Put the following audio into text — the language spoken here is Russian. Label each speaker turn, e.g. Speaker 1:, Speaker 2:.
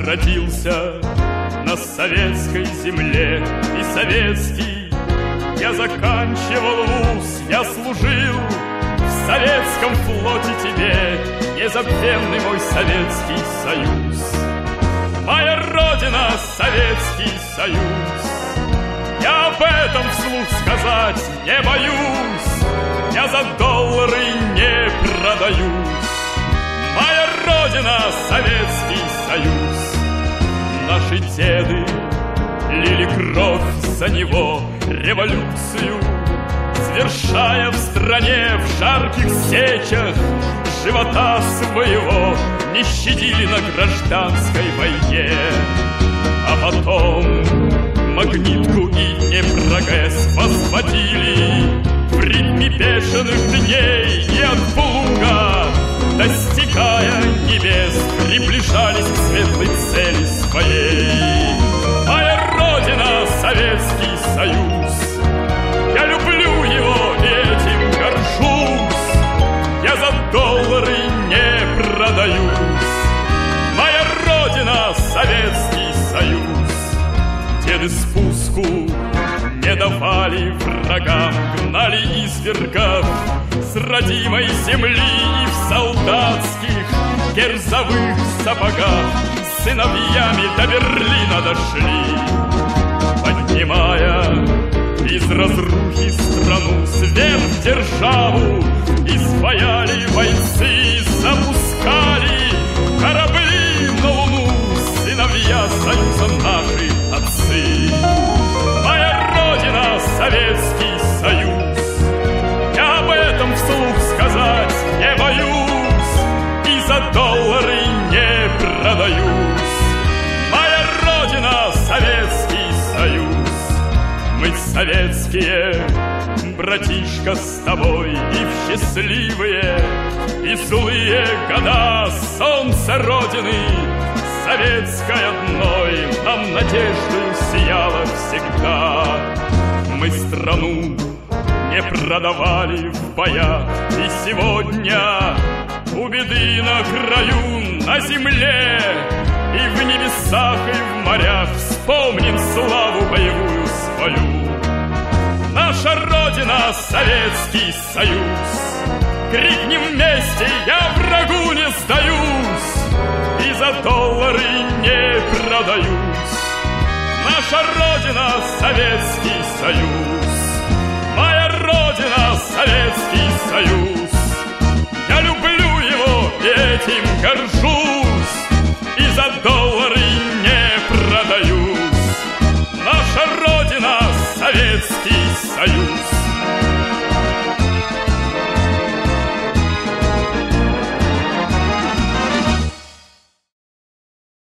Speaker 1: родился на советской земле и советский. Я заканчивал вуз, я служил в советском флоте тебе, незабвенный мой Советский Союз. Моя родина — Советский Союз. Я об этом вслух сказать не боюсь, я за доллары не продаюсь. Моя родина — Советский Союз. Наши деды лили кровь за него, революцию свершая в стране, в жарких сечах живота своего не щадили на гражданской войне. А потом Магнитку и Днепрогэс возводили в ритме бешеных дней, и от плуга, достигая небес, приближались к светлой цели своей. Моя родина — Советский Союз. Я люблю его и этим горжусь. Я за доллары не продаюсь. Моя родина — Советский Союз. Деды спуску не давали врагам, гнали извергов с родимой земли, и в солдатских кирзовых сапогах сыновьями до Берлина дошли. Поднимая из разрухи страну, сверхдержаву изваяли бойцы, запускали корабли на Луну, сыновья Союза наши отцы. Моя родина — Советский Союз. Я об этом вслух сказать не боюсь и за доллары не продаюсь. Моя родина — Советский Союз. Мы советские, братишка, с тобой, и в счастливые и злые года солнце Родины советской одной нам надеждою сияло всегда. Мы страну не продавали в боях, и сегодня у беды на краю, на земле и в небесах, и в морях вспомним славу боевую свою. Наша Родина — Советский Союз. Крикнем вместе: я врагу не сдаюсь и за доллары не продаюсь. Наша Родина — Советский Союз. Моя Родина — Советский Союз. Я люблю его и этим горжусь.